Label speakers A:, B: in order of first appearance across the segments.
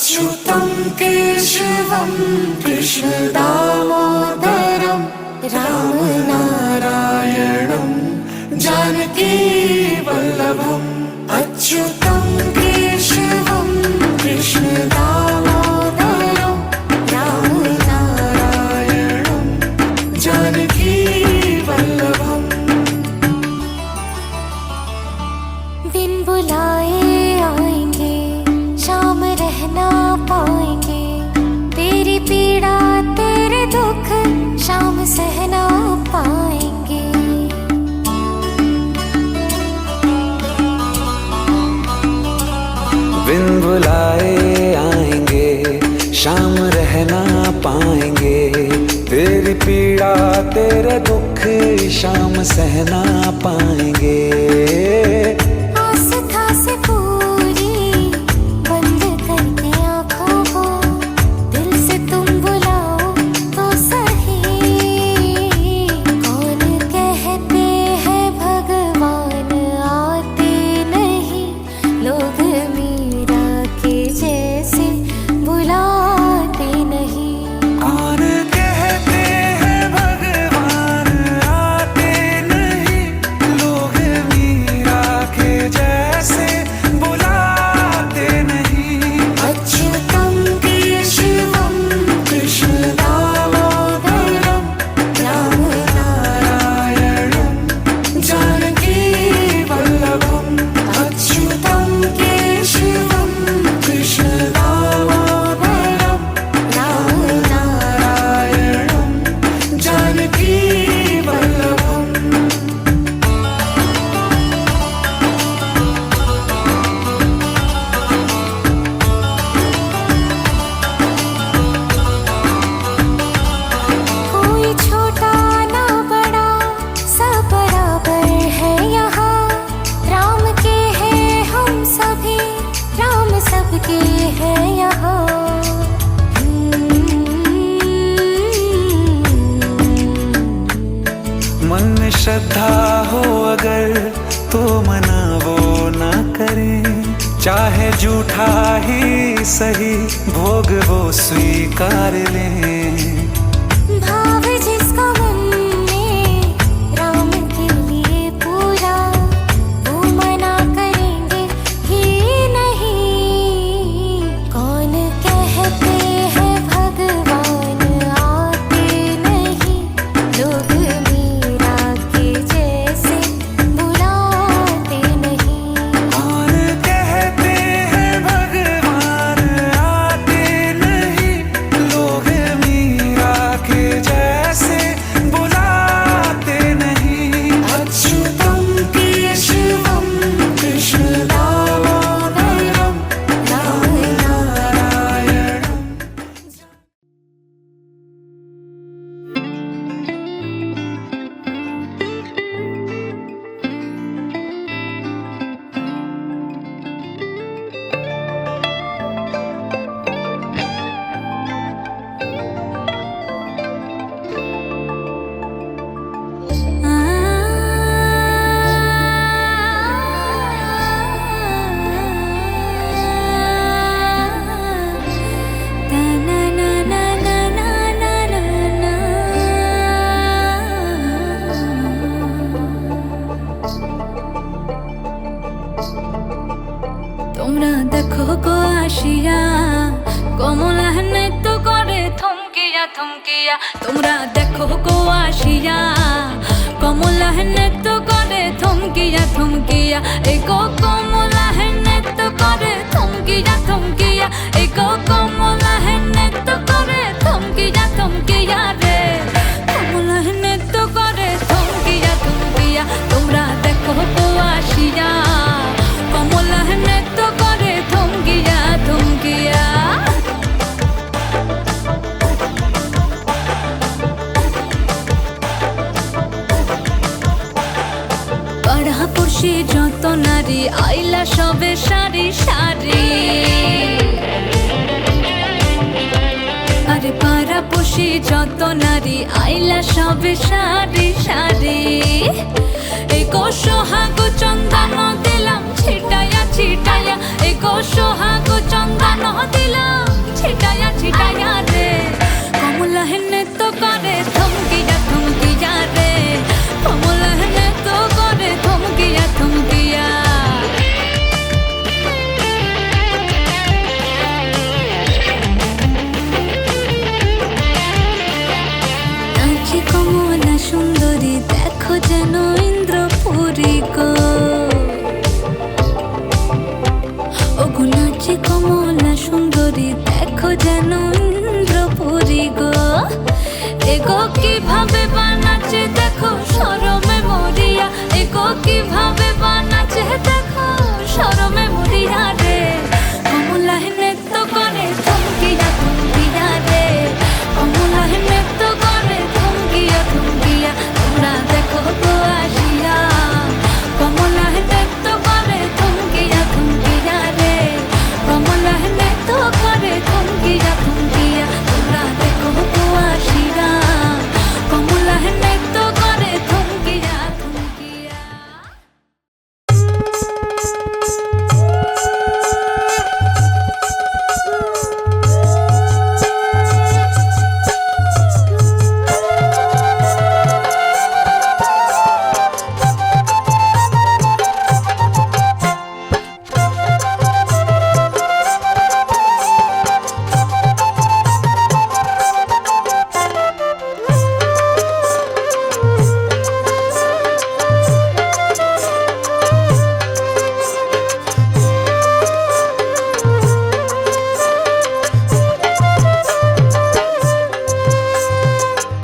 A: अच्युतं केशवं कृष्णदामोदरं रामनारायणं जानकी वल्लभम्। अच्युतं केशवं कृष्णदामोदरं रामनारायणं जानकी वल्लभम्।
B: दिन बुलाए आएंगे, शाम रहना पाएंगे, तेरी पीड़ा तेरे दुख शाम सहना पाएंगे।
C: बिन बुलाए आएंगे, शाम रहना पाएंगे, तेरी पीड़ा तेरे दुख शाम सहना पाएंगे।
B: आस्था से पूरी बंद करके आँखों को दिल से तुम बुलाओ तो सही। कौन कहते हैं भगवान आते नहीं, लोग मीरा के जैसे बुलाते नहीं।
C: कौन कहते हैं भगवान आते नहीं, लोग मीरा के जैसे बुलाते नहीं।
A: अच्युतं केशवं कृष्णदामोदरं रामनारायणं जानकी वल्लभम्। अच्युतं केशवं कृष्णदामोदरं रामनारायणं जानकी वल्लभम्।
B: कोई छोटा ना बड़ा सब बराबर है यहाँ। राम के हैं हम सभी, राम सबके हैं यहाँ।
C: मन में श्रद्धा हो अगर तो मना वो ना करें, चाहे झूठा ही सही भोग वो स्वीकार लें।
B: भाव जिसका मन में राम के लिए पूरा, वो मना करेंगे ही नहीं। कौन कहते हैं भगवान आते नहीं, लोग मीरा के जैसे बुलाते नहीं।
C: कौन कहते हैं भगवान आते नहीं, लोग मीरा के जैसे बुलाते नहीं।
A: अच्युतं केशवं कृष्णदामोदरं रामनारायणं।
D: তোমরা দেখো গো আসিয়া, কমলা নৃত্য করে থমকিয়া থমকিয়া। তোমরা দেখো গো আসিয়া, কমলা নৃত্য করে থমকিয়া থমকিয়া। এই গো কমলা নৃত্য করে থমকিয়া থমকিয়া। এই গো কমলা নৃত্য করে থমকিয়া থমকিয়া রে। কমলা নৃত্য করে থমকিয়া থমকিয়া। তোমরা দেখো গো আসিয়া, কমলা নৃত্য করে থমকিয়া থমকিয়া। পাড়াপড়শি যত নারী আইলা সবে সারি সারি। আরে পাড়াপড়শি যত নারী আইলা সবে সারি সারি। এই গো সোহাগ চন্দন দিলাম ছিটায়া ছিটায়া এগো সোহাগ চন্দন দিলা ছিটায়া ছিটায়া রে কমলা হেনে তো করে থমকিয়া রে কমলা হেনে তো করে থমকিয়া নাচে কমলা সুন্দরী দেখো যেন ইন্দ্রপুরী গো ওগো নাচে কমলা সুন্দরী দেখো যেন ইন্দ্রপুরী গো এগো কিভাবে বানাচ্ছে দেখো শরমে মরিয়া এগো কিভাবে বানাচ্ছে দেখো শরমে মরিয়া রে কমলা হেনে তো করে থমকিয়া রে কমলা হেনে তো করে থমকিয়া তোমরা দেখো গো আসিয়া কমলা হেনে তো করে থমকিয়া রে কমলা হেনে তো করে থমকিয়া তোমরা দেখো গো আসিয়া কমলা হেনে তো করে থমকিয়া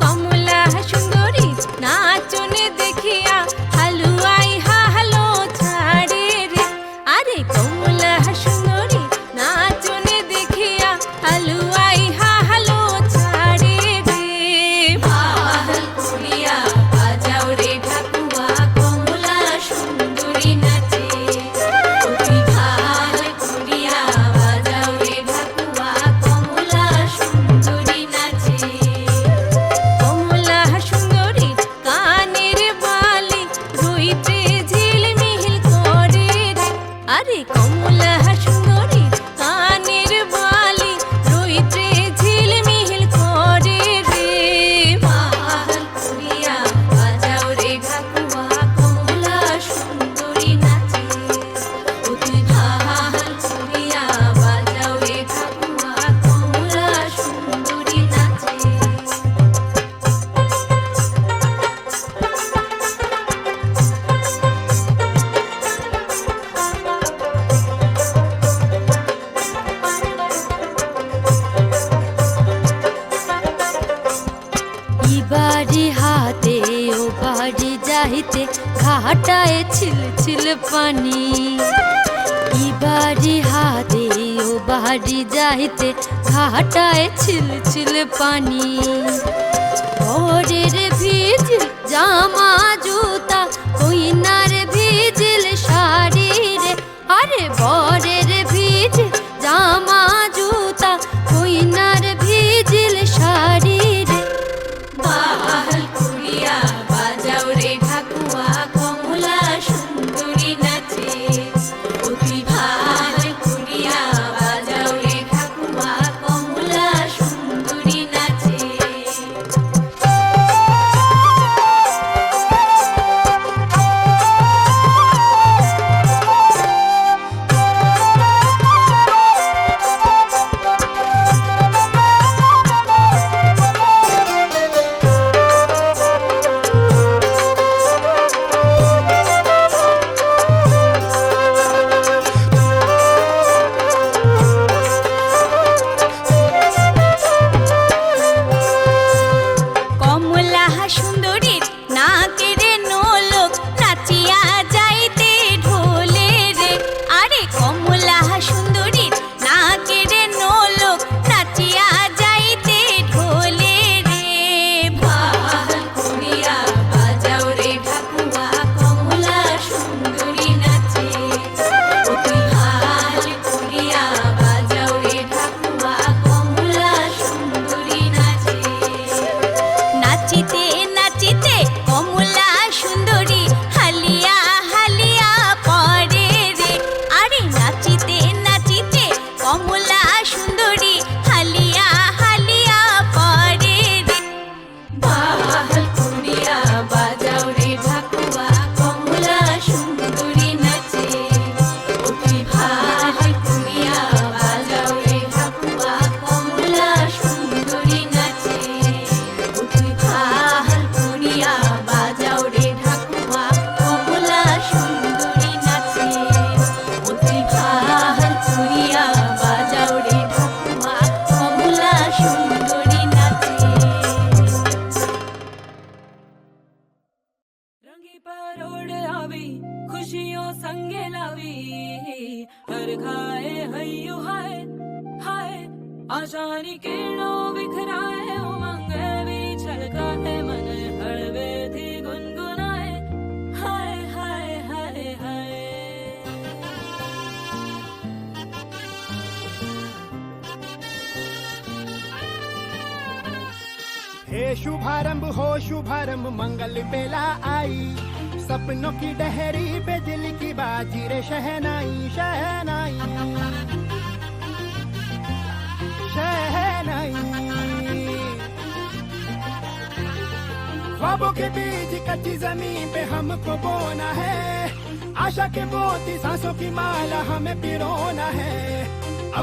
D: কমলা সুন্দরী নাচনে দেখিয়া হালুয়াই হালো ছাড়ে রে আরে কমলা সুন্দরী নাচনে দেখিয়া হালুয়াই হালো ছাড়ে রে ভাল করিয়া বাজাও রে ঠাকুয়া কমলা সুন্দরী নাচে অতি ভাল করিয়া বাজাও রে ঠাকুয়া কমলা সুন্দরী নাচে কমলা সুন্দরী কানের বালি রইতে ঝিলমিল করে রে আরে কমলা সুন্দরী কানের বালি রইতে ঝিলমিল করে রে ভাল করিয়া বাজাও রে ঠাকুয়া কমলা সুন্দরী নাচে অতি ভাল করিয়া বাজাও রে ঠাকুয়া কমলা সুন্দরী নাচে বাড়ি হাতে ও বাড়ি যাইতে ঘাটায় ছিল ছিল পানি বাড়ি হাতে ও বাড়ি যাইতে ঘাটায় ছিল ছিল পানি ভোরের ভিজিল জামা জুতা কইনার ভিজিল শাড়ি রে আরে ভোরের ভিজিল জামা জুতা কইনার ভিজিল শাড়ি রে ভাল করিয়া বাজাও রে ঠাকুয়া কমলা সুন্দরী নাচে অতি ভাল করিয়া বাজাও রে ঠাকুয়া কমলা সুন্দরী নাচে
E: संगे लावी हर खाए हय्यू हाय हाय आशानी किरणों बिखराए उमंग भी छलकाए मन हळवे थी गुनगुनाए हाय हाय हाय हाय
F: हे शुभारंभ मंगल बेला आई सपनों की डहरी पे दिल की बाजी रे शहनाई शहनाई शहनाई ख्वाबों के बीच कच्ची जमीन पे हमको बोना है आशा के मोती सांसों की माला हमें पिरोना है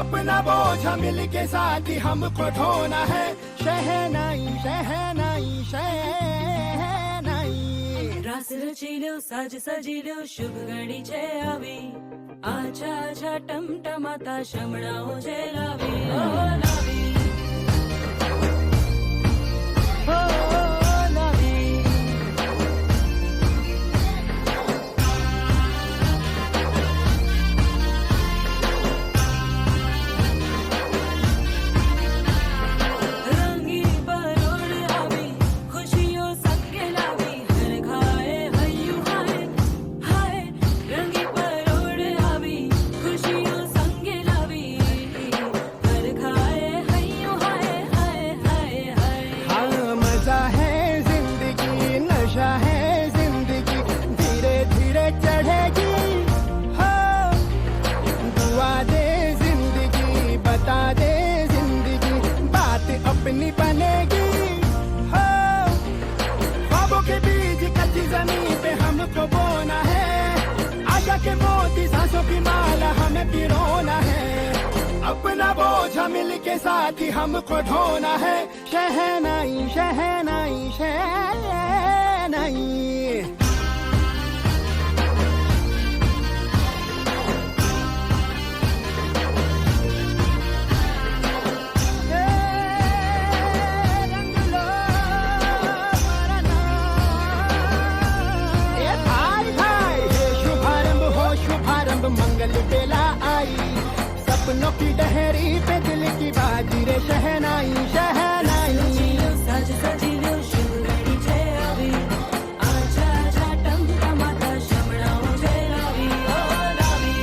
F: अपना बोझ मिल के साथ ही हमको ढोना है शहनाई शहनाई शहनाई
E: रास रचिलो साज सजिलो शुभ घड़ी छे आवी आछा आछा टमटमाता शमणाओ जे लावी ओ लावी ओ लावी रंगी परोड़ आवी खुशियों सबके लावी हर खाए हय्यू हाय हाय रंगी परोड़ आवी खुशियों संगे लावी हर खाए हय्यू हाय हाय हाय हाय
F: हाँ मजा है जिंदगी नशा है जिंदगी धीरे धीरे चढ़ेगी हाँ दुआ दे जिंदगी बता दे जिंदगी बात अपनी बनेगी हाँ ख्वाबों के बीज कच्ची जमीन पे हमको बोना है आशा के मोती सांसों की माला हमें पिरोना है अपना बोझ मिल के साथ ही हमको ढोना है शहनाई शहनाई शहनाई रंग लो मरना ए भाई भाई हे शुभारंभ मंगल बेला आई सपनों की डहरी पे दिल की बाजी रे शहनाई शहनाई
E: रचिलो साज सजिलो शुभ घड़ी छे आवी आछा आछा टमटमाता शमणाओ जे लावी ओ लावी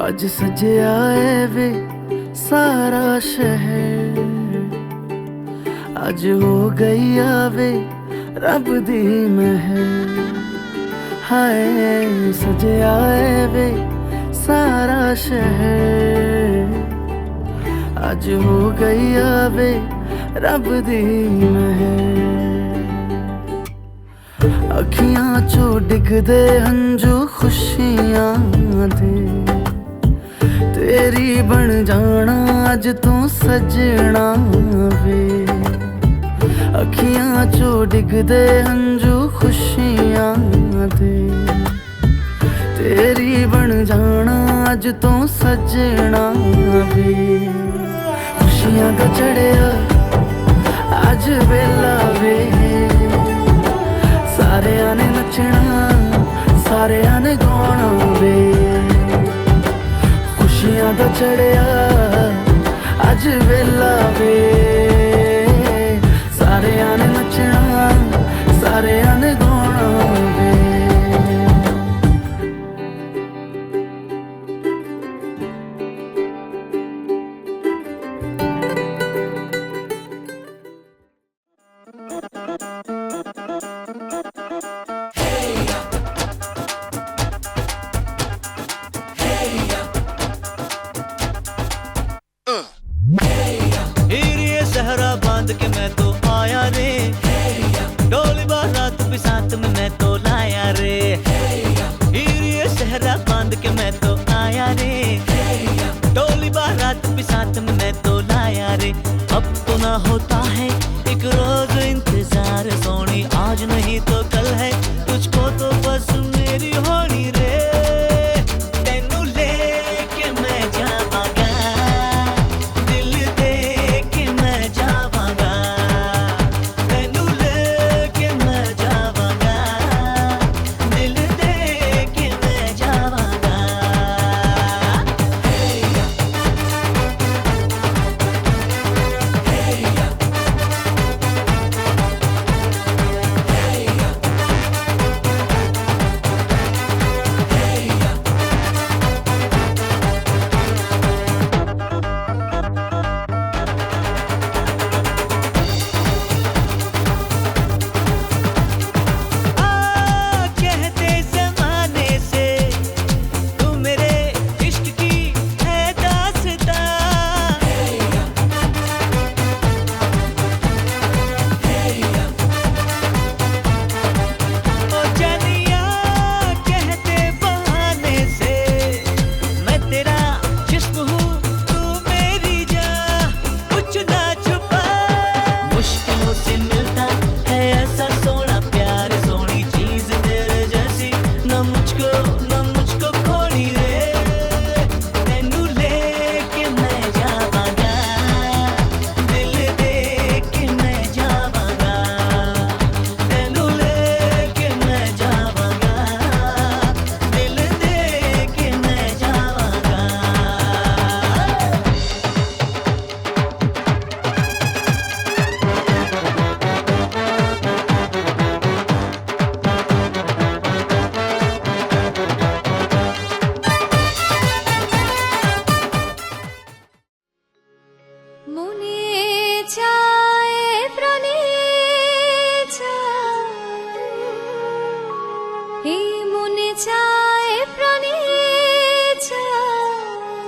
G: आज सजया है वे सारा शहर आज हो गई आवे रब दी महर हाय सजया है वे सारा शहर आज हो गई आवे रब दी महर अखियां चो डिगदे हंजू खुशियां दे तेरी बन जाना अज तू सजना वे अखियां चो डिगदे हंजू खुशियां दे तेरी बन जाना अज तू सजना वे खुशियां दा चढ़िया अज वेला वे सारियां ने नचना सारियां ने गाना वे खुशियां दा चढ़िया अज वेला वे सारियां ने नचना सारियां ने गाना वे
H: हीरे सहरा बांध के मैं तो आया रे डोली बारात पिसा होता है एक रोज इंतजार सोनी, आज नहीं तो कल है तुझको तो बस मेरी होनी रे। तेनू लेके मैं जावांगा, दिल दे के मैं जावांगा। तेनू लेके मैं जावांगा, दिल दे के मैं जावांगा। कहते ज़माने से तू मेरे इश्क की है दास्तां। ओ जानिया कहते बहाने से मैं तेरा जिस्म हूँ तू मेरी जान, कुछ ना छुपा। मुश्किलों से मिलता है ऐसा सोना प्यार, सोनी चीज तेरे जैसी न मुझको खोनी रे। तेनू लेके मैं जावांगा, दिल दे के मैं जावांगा। तेनू लेके मैं जावांगा, दिल दे के मैं जावांगा।
B: মনে চায় প্রাণে চায়, এই মনে চায় প্রাণে চায়,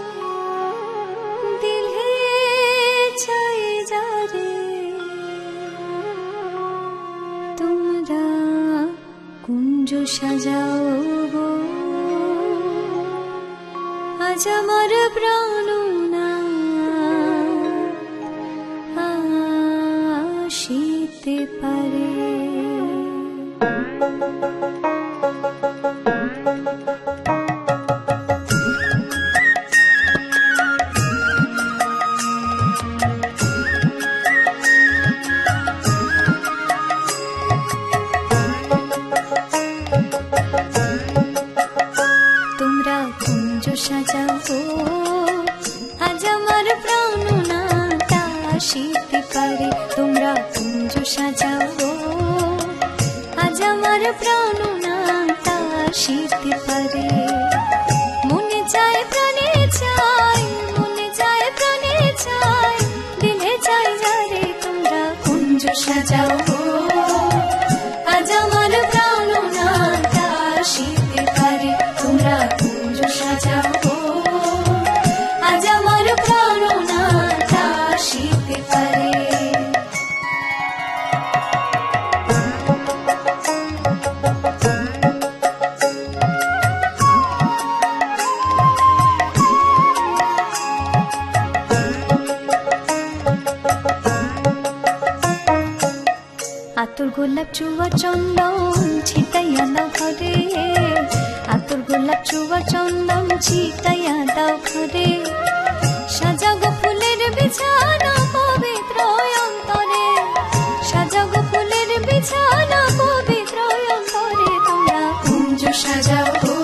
B: দিলে চাই যারে তোমরা কুঞ্জ সাজাও গো, আজ আমার প্রাণ না আসিতে পারে। তোমরা কুঞ্জ সাজাও গো, আজ আমার প্রাণ নাটা আসিতে পারে। তোমরা কুঞ্জ সাজাও গো, আজ আমার প্রাণ নাটা আসিতে পারে। মনে চায় প্রাণে চায়, মনে চায় প্রাণে চায়, দিলে চাই যারে তোমরা কুঞ্জ সাজাও গো, আজ আমার প্রাণ নাটা আসিতে পারে। তোমরা কুঞ্জ সাজাও গো, আজ আমার প্রাণ নাটা আসিতে পারে। আতর গোলাপ চুয়া চন্দন ছিটাইয়া দাও ঘরে, আতর গোলাপ চুয়া চন্দন ছিটাইয়া দাও ঘরে। সাজাগো ফুলের বিছানা পবিত্র অন্তরে, সাজাগো ফুলের বিছানা পবিত্র অন্তরে। তোমরা কুঞ্জ সাজাও গো,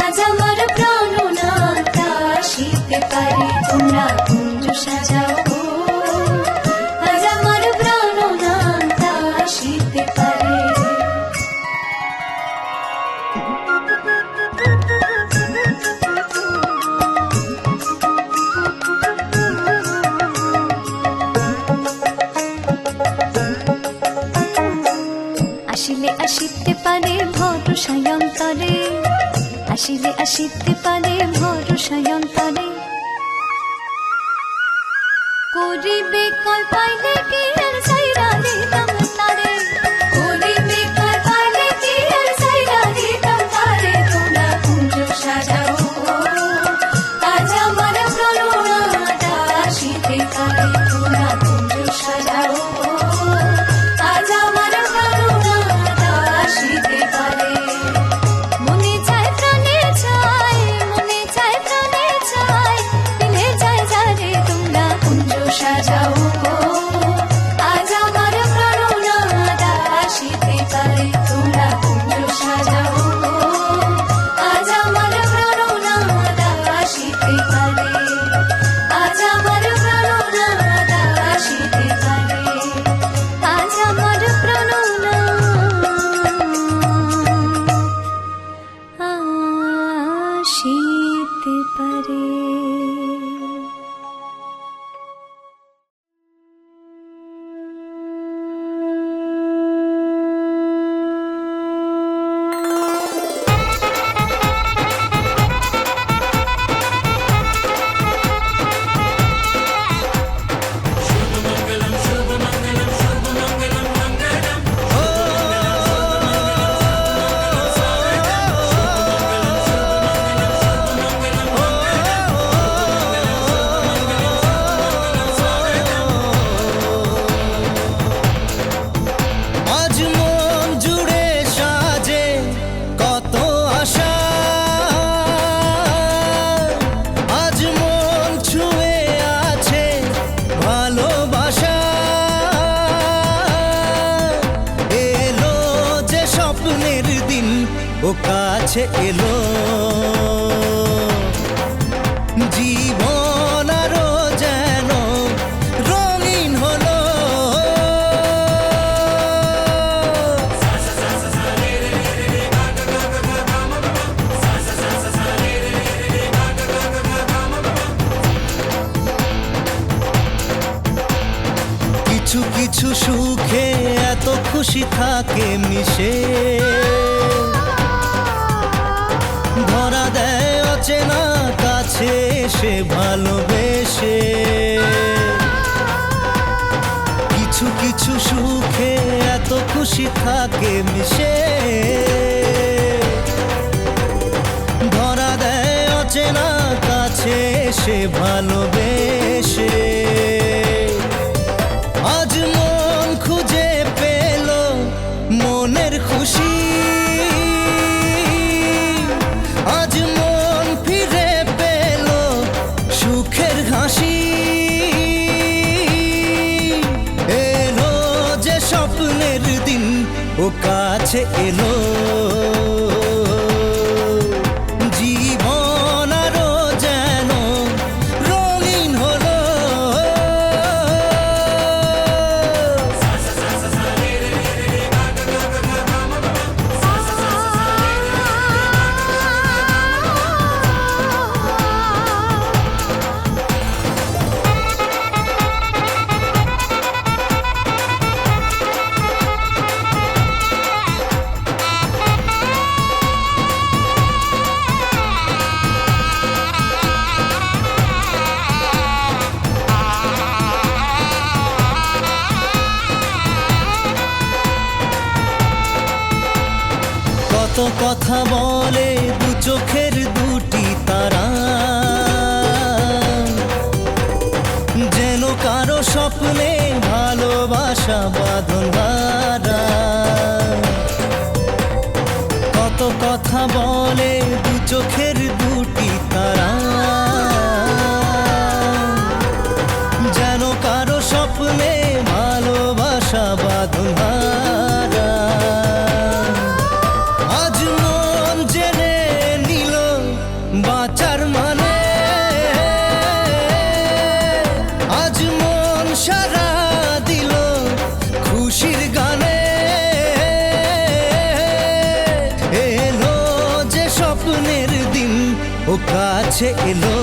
B: আজ আমার প্রাণ নাটা আসিতে পারে। তোমরা কুঞ্জ সাজাও গো, আজ আমার প্রাণ নাটা আসিতে পারে। আসিলে আসিতে পারে ভরসায় অন্তরে, আসিলে আসিতে পারে ভরসায় অন্তরে। করিবে কয় পাইলে কি আর সাইরা দিতাম তারে, করিবে কয় পাইলে কি আর সাইরা দিতাম তারে। তোমরা কুঞ্জ সাজাও গো, আজ আমার প্রাণ নাটা আসিতে পারে। তোমরা
H: স্বপ্নের দিন ও কাছে এলো জীবন আরো যেন রঙিন হলো কিছু কিছু সুখে এত খুশি থাকে মিশে ধরা দেয় অচেনা কাছে এসে ভালোবেসে কিছু কিছু সুখে এত খুশি থাকে মিশে ধরা দেয় অচেনা কাছে এসে ভালোবেসে আজ মন খুঁজে পেল মনের খুশি আজ মন ফিরে পেল সুখের হাসি এলো যে স্বপ্নের দিন ও কাছে এলো জীবন আরো যেন রঙিন হলো কত কথা বলে দু চোখের দুটি তারা যেন কারো স্বপ্নে ভালোবাসা বাঁধন হারা কত কথা বলে দু চোখের দুটি তারা যেন কারো স্বপ্নে ভালোবাসা বাঁধন হারা আজ মন জেনে নিল বাঁচার মানে আজ মন সারা দিল খুশির গানে এলো যে স্বপ্নের দিন ও কাছে এলো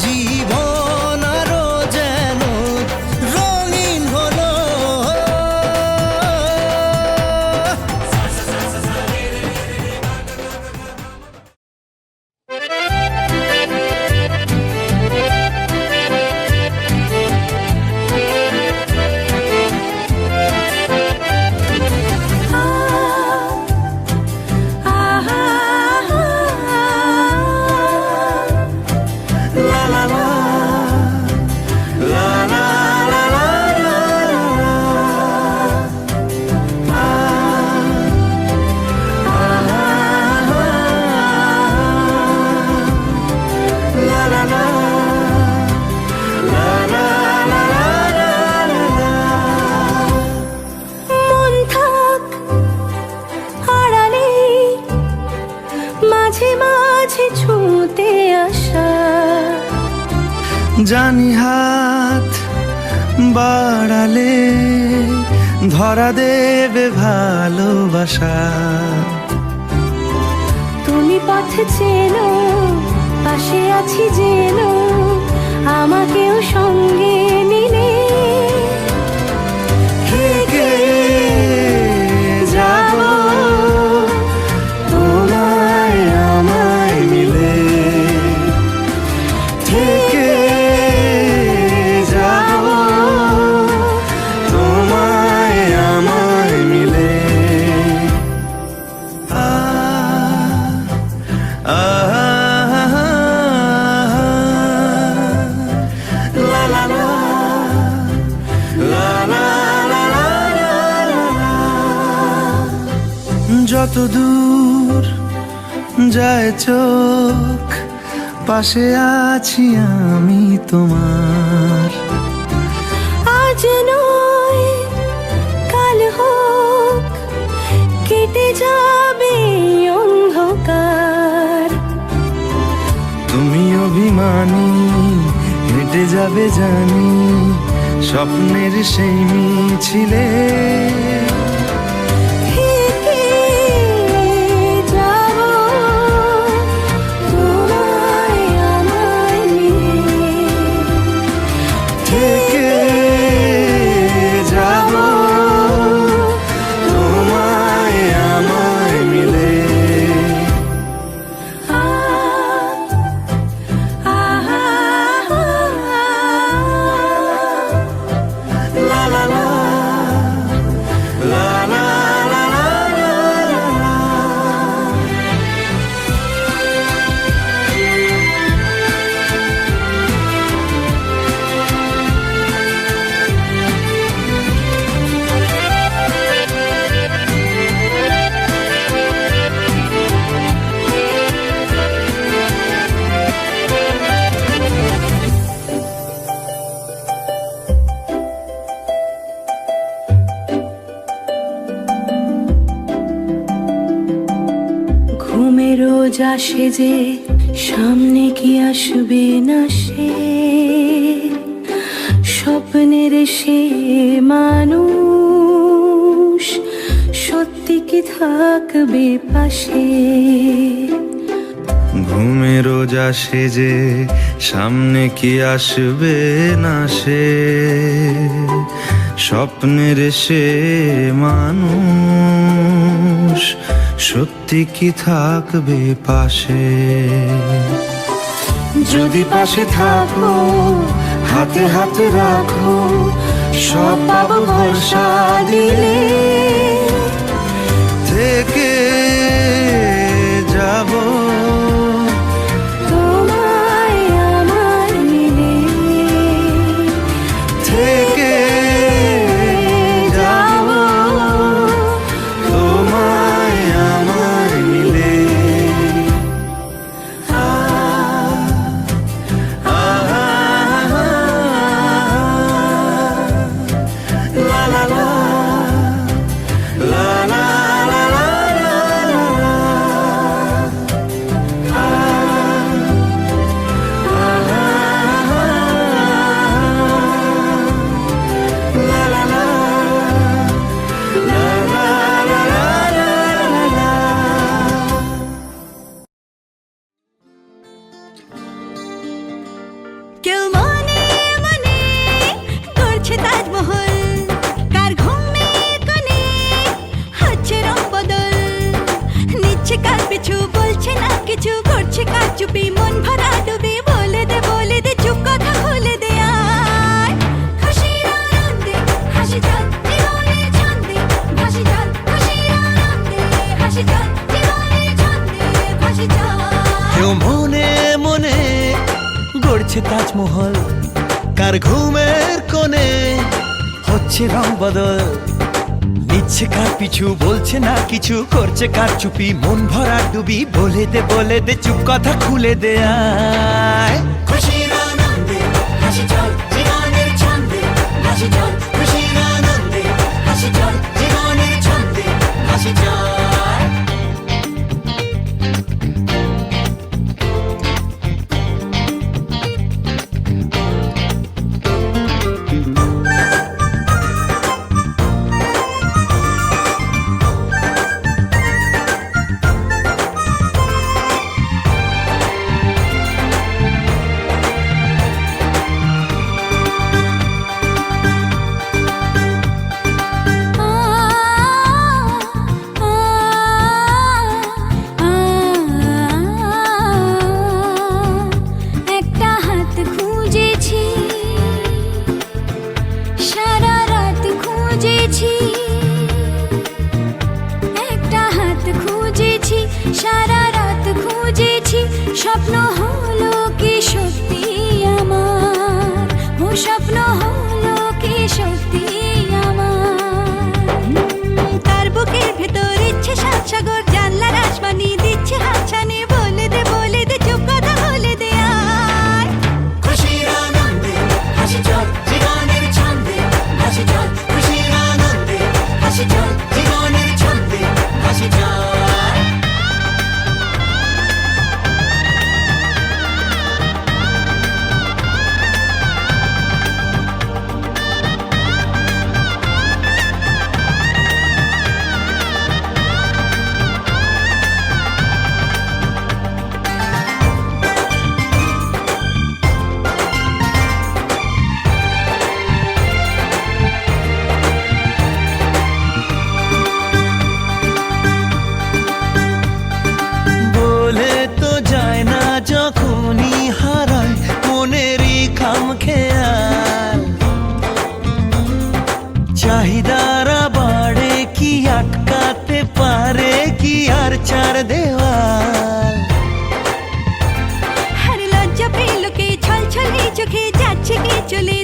H: জীবন আরো যেন রঙিন হলো
B: মন থাক আড়ালে মাঝে মাঝে ছুঁতে আসা
C: জানি হাত বাড়ালে ধরা দেবে ভালোবাসা
B: তুমি পথ চেনো পাশে আছি জেনো আমাকেও সঙ্গে নিলে
C: থেকে যাব তোমায় আমায় মিলে থেকে যাব তোমায় আমায় মিলে লা লা লা যত দূর যায় চোখ পাশে আছি আমি তোমার
B: আজ নয় কাল হোক কেটে যাবে অন্ধকার।
G: তুমি অভিমানী হেঁটে যাবে জানি স্বপ্নের সেই মিছিলে।
B: থেকে যাব তোমায় আমায় মিলে।
G: থেকে যাব তোমায় আমায় মিলে। লা লা লা লা লা লা লা লা।
B: ঘুমের রোজ আসে যে সামনে কি আসবে না সে, স্বপ্নের সে মানুষ সত্যি কি থাকবে পাশে।
G: ঘুমে রোজ আসে যে সামনে কি আসবে না সে, স্বপ্নের সে মানুষ সত্যি কি থাকবে পাশে।
B: যদি পাশে থাকো হাতে হাতে রাখো সব পাবো ভরসা দিলে।
G: থেকে যাব
B: তোমায় আমায় মিলে।
G: থেকে যাব তোমায় আমায় মিলে। লা লা লা লা লা লা লা লা।
B: কেউ মনে মনে করছে তাজমহল, কার ঘুমের কোণে হচ্ছে রং বদল। নিচ্ছে কার পিছু বলছে না কিছু, করছে কার চুপি মন ভরা ডুবি। বলে দে চুপ কথা খুলে দে আয়। খুশির আনন্দে হাসি চল জীবনের ছন্দে ভাসি চল। খুশির আনন্দে হাসি চল জীবনের ছন্দে ভাসি চল।
H: কেউ মনে মনে গড়ছে তাজমহল, কার ঘুমের কোণে হচ্ছে রং বদল। নিচ্ছে কার পিছু বলছে না কিছু, করছে কার চুপি মন ভরা ডুবি। বলে দে চুপ কথা খুলে দে আয়। খুশির আনন্দে হাসি চল জীবনের ছন্দে ভাসি চল। খুশির আনন্দে হাসি চল জীবনের ছন্দে ভাসি চল।
B: সারা রাত খুঁজেছি স্বপ্ন হলো কি সত্যি আমার। ও স্বপ্ন হলো কি সত্যি আমার। তার বুকের ভেতর ইচ্ছে সাত সাগর, জানলার আসমানি দিচ্ছে হাতছানি। বলে দে চুপ কথা বলে দে আর।
H: খুশির আনন্দে হাসি চল জীবনের ছন্দে ভাসি চল। খুশির আনন্দে হাসি চল জীবনের ছন্দে ভাসি চাহিদারা বাড়ে কি আটকাতে পারে কি আর চার দেওয়াল
E: हर लज्जा पे लुके छल छल चोखे जाच्छे के चले